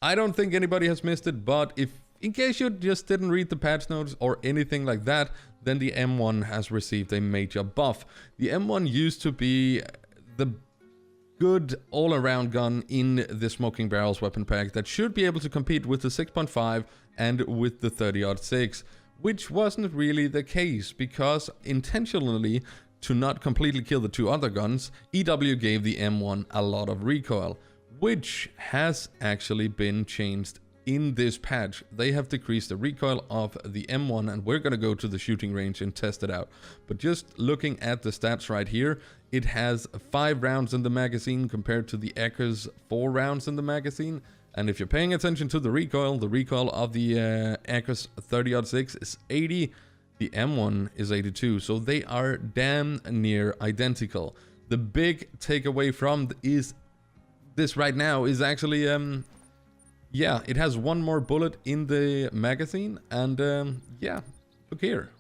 I don't think anybody has missed it, but if in case you just didn't read the patch notes or anything like that, then the M1 has received a major buff. The M1 used to be the good all-around gun in the Smoking Barrels weapon pack that should be able to compete with the 6.5 and with the 30-06, which wasn't really the case because intentionally, to not completely kill the two other guns, EW gave the M1 a lot of recoil, which has actually been changed in this patch. They have decreased the recoil of the M1, and we're gonna go to the shooting range and test it out. But just looking at the stats right here, it has 5 rounds in the magazine compared to the Echo's 4 rounds in the magazine. And if you're paying attention to the recoil of the Echo's 30-06 is 80, the M1 is 82, so they are damn near identical. The big takeaway from is this right now is actually yeah, it has 1 more bullet in the magazine, and yeah, look here,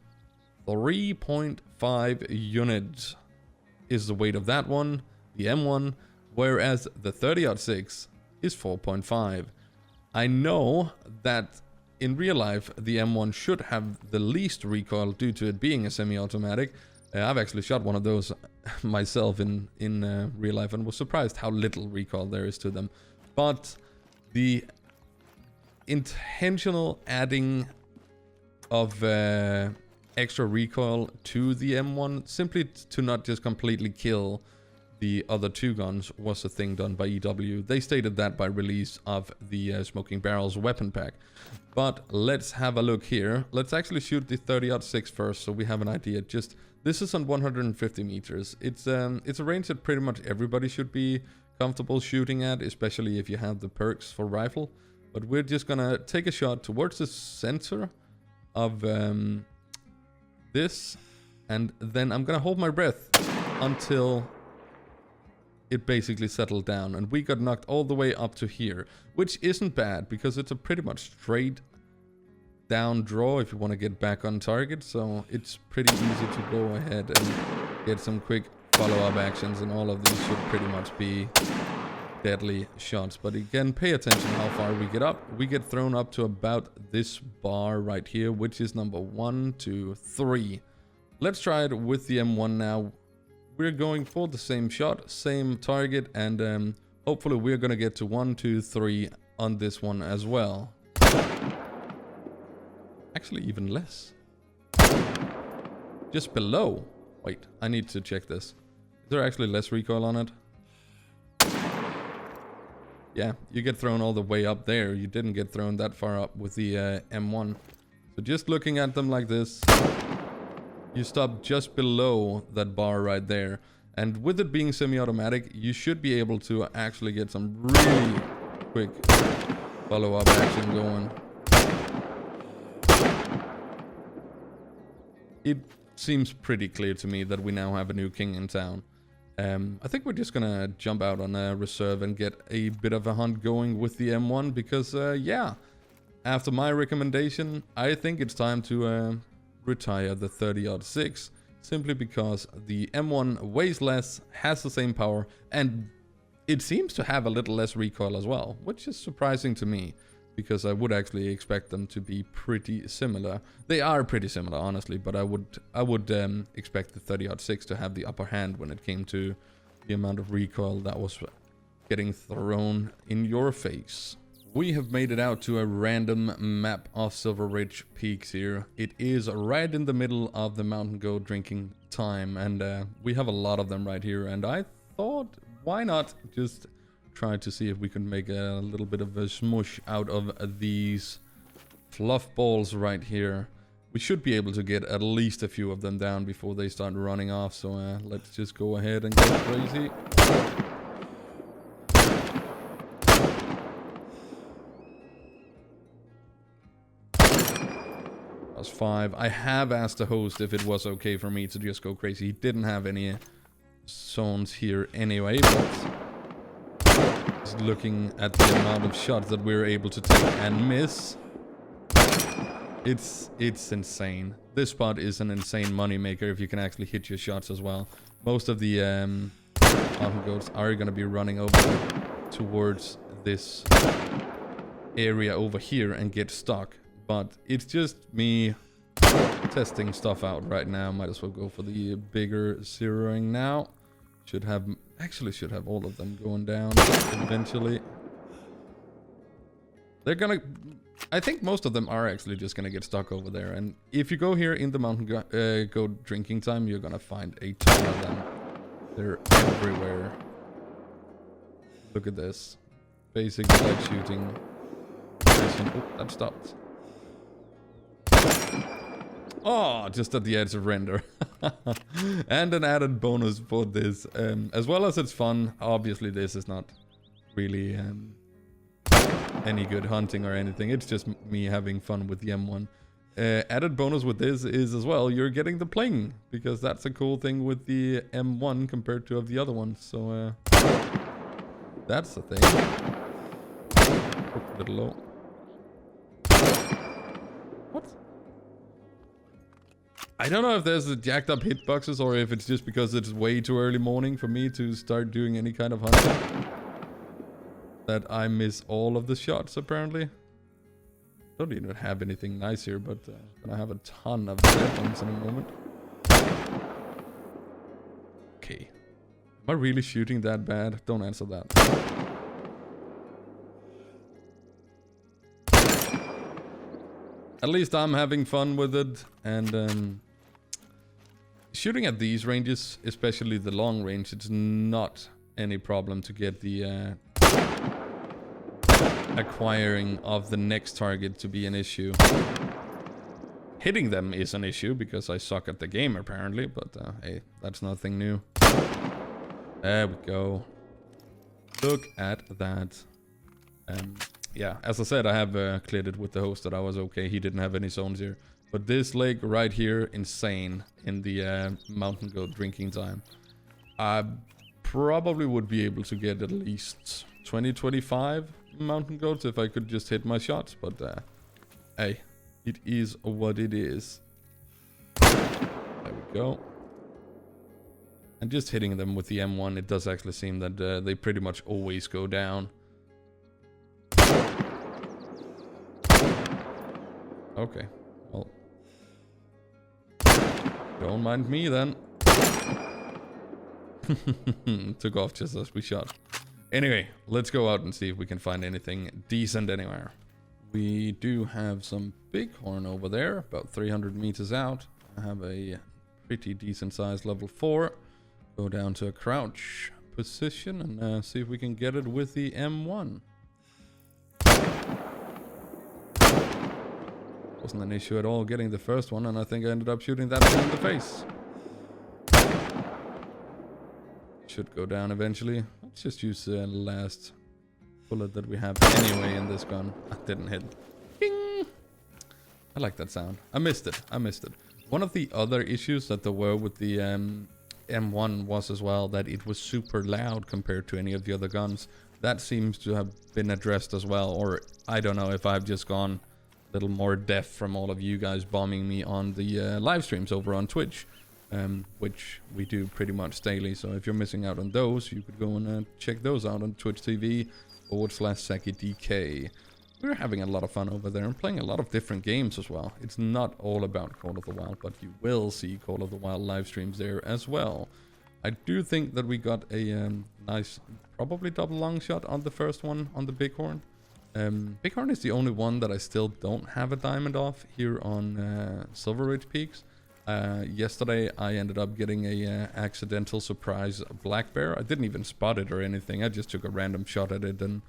3.5 units is the weight of that one, the M1, whereas the 30-06 is 4.5. I know that in real life the M1 should have the least recoil due to it being a semi-automatic. I've actually shot one of those myself in real life and was surprised how little recoil there is to them. But the intentional adding of extra recoil to the M1 simply to not just completely kill the other 2 guns was a thing done by EW. They stated that by release of the Smoking Barrels weapon pack. But let's have a look here. Let's actually shoot the 30-06 first so we have an idea. Just this is on 150 meters. It's a range that pretty much everybody should be comfortable shooting at, especially if you have the perks for rifle. But we're just gonna take a shot towards the center of this, and then I'm gonna hold my breath until it basically settled down, and we got knocked all the way up to here, which isn't bad because it's a pretty much straight down draw if you want to get back on target, so it's pretty easy to go ahead and get some quick follow-up actions, and all of these should pretty much be deadly shots. But again, pay attention how far we get up. We get thrown up to about this bar right here, which is number 1, 2, 3. Let's try it with the M1 now. We're going for the same shot, same target, and hopefully we're gonna get to 1, 2, 3 on this one as well. Actually, even less. Just below. Wait, I need to check this. Is there actually less recoil on it? Yeah, you get thrown all the way up there. You didn't get thrown that far up with the M1. So just looking at them like this, you stop just below that bar right there. And with it being semi-automatic, you should be able to actually get some really quick follow-up action going. It seems pretty clear to me that we now have a new king in town. I think we're just gonna jump out on a reserve and get a bit of a hunt going with the M1 because, yeah, after my recommendation, I think it's time to retire the 30-06 simply because the M1 weighs less, has the same power, and it seems to have a little less recoil as well, which is surprising to me because I would actually expect them to be pretty similar. They are pretty similar, honestly, but I would expect the 30-06 to have the upper hand when it came to the amount of recoil that was getting thrown in your face. We have made it out to a random map of Silver Ridge Peaks here. It is right in the middle of the mountain goat drinking time, and we have a lot of them right here, and I thought, why not just try to see if we can make a little bit of a smush out of these fluff balls right here. We should be able to get at least a few of them down before they start running off, so let's just go ahead and get crazy. That's 5. I have asked the host if it was okay for me to just go crazy. He didn't have any zones here anyway, but just looking at the amount of shots that we're able to take and miss, it's insane. This spot is an insane money maker if you can actually hit your shots as well. Most of the mountain goats are going to be running over towards this area over here and get stuck. But it's just me testing stuff out right now. Might as well go for the bigger zeroing now. Should have all of them going down eventually. They're gonna... I think most of them are actually just gonna get stuck over there. And if you go here in the mountain goat drinking time, you're gonna find a ton of them. They're everywhere. Look at this. Basic light shooting. Oh, that stopped. Oh, just at the edge of render. And an added bonus for this. As well as it's fun, obviously this is not really any good hunting or anything. It's just me having fun with the M1. Added bonus with this is as well, you're getting the pling. Because that's a cool thing with the M1 compared to the other ones. So that's the thing. Oh, a little low. What? I don't know if there's jacked up hitboxes or if it's just because it's way too early morning for me to start doing any kind of hunting. That I miss all of the shots apparently. Don't even have anything nice here, but gonna have a ton of dead ones in a moment. Okay. Am I really shooting that bad? Don't answer that. At least I'm having fun with it, and shooting at these ranges, especially the long range, it's not any problem to get the acquiring of the next target to be an issue. Hitting them is an issue because I suck at the game apparently, but hey, that's nothing new. There we go. Look at that. Yeah, as I said, I have cleared it with the host that I was okay. He didn't have any zones here. But this lake right here, insane in the mountain goat drinking time. I probably would be able to get at least 20-25 mountain goats if I could just hit my shots. But hey, it is what it is. There we go. And just hitting them with the M1, it does actually seem that they pretty much always go down. Okay, well, don't mind me then. Took off just as we shot. Anyway, let's go out and see if we can find anything decent anywhere. We do have some bighorn over there, about 300 meters out. I have a pretty decent sized level 4. Go down to a crouch position and see if we can get it with the M1. Wasn't an issue at all getting the first one, and I think I ended up shooting that one in the face. Should go down eventually. Let's just use the last bullet that we have anyway in this gun. I didn't hit. Ding! I like that sound. I missed it. One of the other issues that there were with the M1 was as well that it was super loud compared to any of the other guns. That seems to have been addressed as well, or I don't know if I've just gone little more deaf from all of you guys bombing me on the live streams over on Twitch, which we do pretty much daily. So if you're missing out on those, you could go and check those out on Twitch TV/SakiDK. We're having a lot of fun over there and playing a lot of different games as well. It's not all about Call of the Wild, but you will see Call of the Wild live streams there as well. I do think that we got a nice, probably double long shot on the first one on the Bighorn. Bighorn is the only one that I still don't have a diamond off here on Silver Ridge Peaks. Yesterday I ended up getting a accidental surprise black bear. I didn't even spot it or anything. I just took a random shot at it, and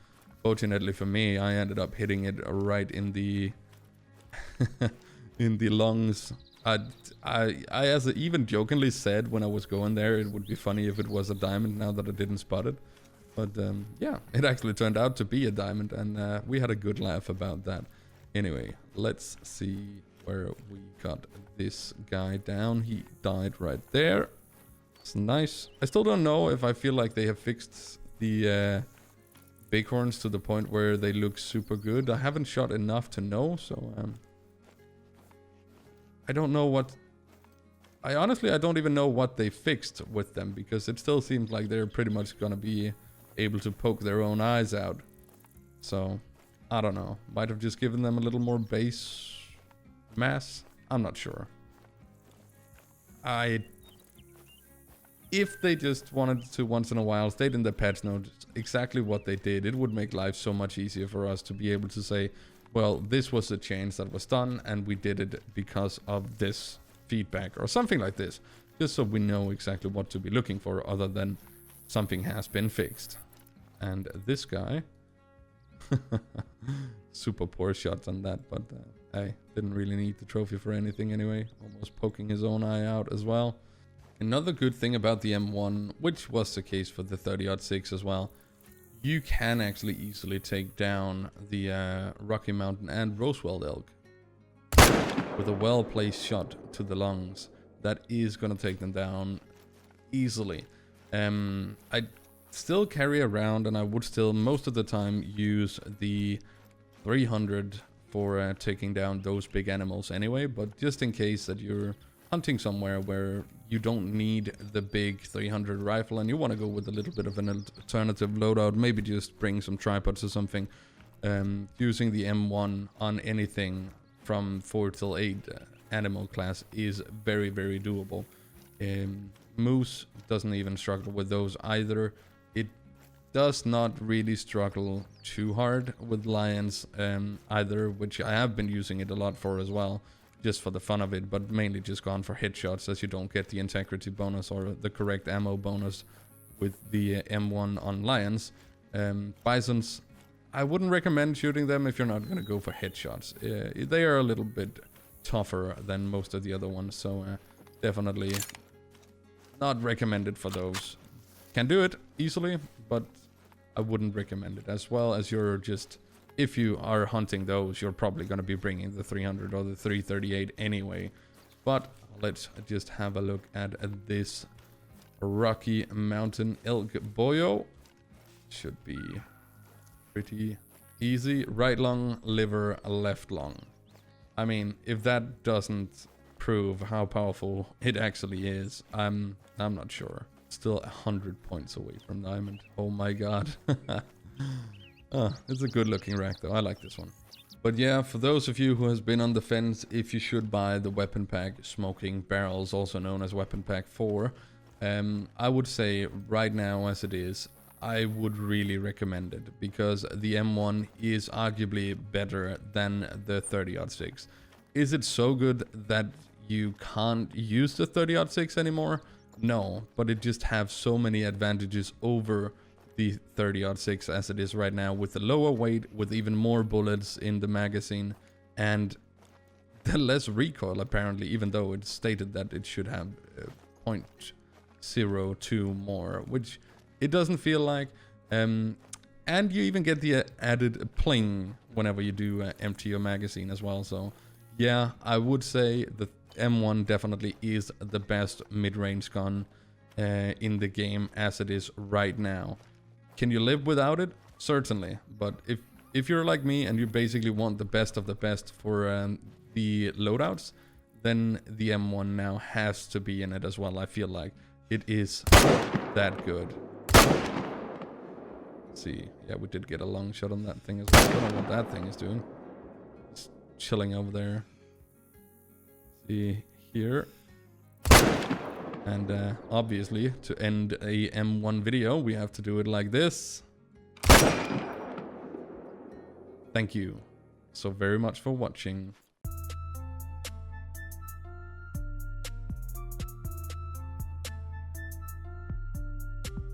fortunately for me, I ended up hitting it right in the in the lungs. I as I even jokingly said when I was going there, it would be funny if it was a diamond now that I didn't spot it. But yeah, it actually turned out to be a diamond, and we had a good laugh about that. Anyway, let's see where we got this guy down. He died right there. It's nice. I still don't know if I feel like they have fixed the bighorns to the point where they look super good. I haven't shot enough to know, so I don't know what... I honestly don't even know what they fixed with them, because it still seems like they're pretty much gonna be able to poke their own eyes out. So I don't know. Might have just given them a little more base mass. I'm not sure. If they just wanted to once in a while state in the patch notes exactly what they did, it would make life so much easier for us to be able to say, well, this was a change that was done and we did it because of this feedback or something like this. Just so we know exactly what to be looking for other than something has been fixed. And this guy, super poor shots on that, but I didn't really need the trophy for anything anyway. Almost poking his own eye out as well. Another good thing about the M1, which was the case for the 30-06 as well, you can actually easily take down the Rocky Mountain and Roswell elk with a well-placed shot to the lungs. That is going to take them down easily. I still carry around, and I would still most of the time use the 300 for taking down those big animals anyway, but just in case that you're hunting somewhere where you don't need the big 300 rifle and you want to go with a little bit of an alternative loadout, maybe just bring some tripods or something, using the M1 on anything from 4 till 8 animal class is very, very doable. Moose doesn't even struggle with those either. It does not really struggle too hard with lions either, which I have been using it a lot for as well, just for the fun of it, but mainly just gone for headshots as you don't get the integrity bonus or the correct ammo bonus with the M1 on lions. Bisons, I wouldn't recommend shooting them if you're not going to go for headshots. They are a little bit tougher than most of the other ones, so definitely not recommended for those. Can do it easily, but I wouldn't recommend it. As well as you're just, if you are hunting those, you're probably going to be bringing the 300 or the 338 anyway. But let's just have a look at this Rocky Mountain elk boyo. Should be pretty easy. Right lung, liver, left lung. I mean, if that doesn't prove how powerful it actually is, I'm not sure. Still 100 points away from diamond. Oh my god. It's a good looking rack though. I like this one. But yeah, for those of you who has been on the fence if you should buy the weapon pack Smoking Barrels, also known as weapon pack 4, I would say right now as it is, I would really recommend it, because the M1 is arguably better than the 30-06. Is it so good that you can't use the 30-06 anymore? No, but it just have so many advantages over the 30-06 as it is right now, with the lower weight, with even more bullets in the magazine, and the less recoil apparently, even though it's stated that it should have 0.02 more, which it doesn't feel like. And you even get the added pling whenever you do empty your magazine as well. So yeah, I would say the M1 definitely is the best mid-range gun in the game as it is right now. Can you live without it? Certainly. But if you're like me and you basically want the best of the best for the loadouts, then the M1 now has to be in it as well. I feel like it is that good. Let's see. Yeah, we did get a long shot on that thing as well. I don't know what that thing is doing. It's chilling over there. See here. And obviously, to end a M1 video, we have to do it like this. Thank you so very much for watching.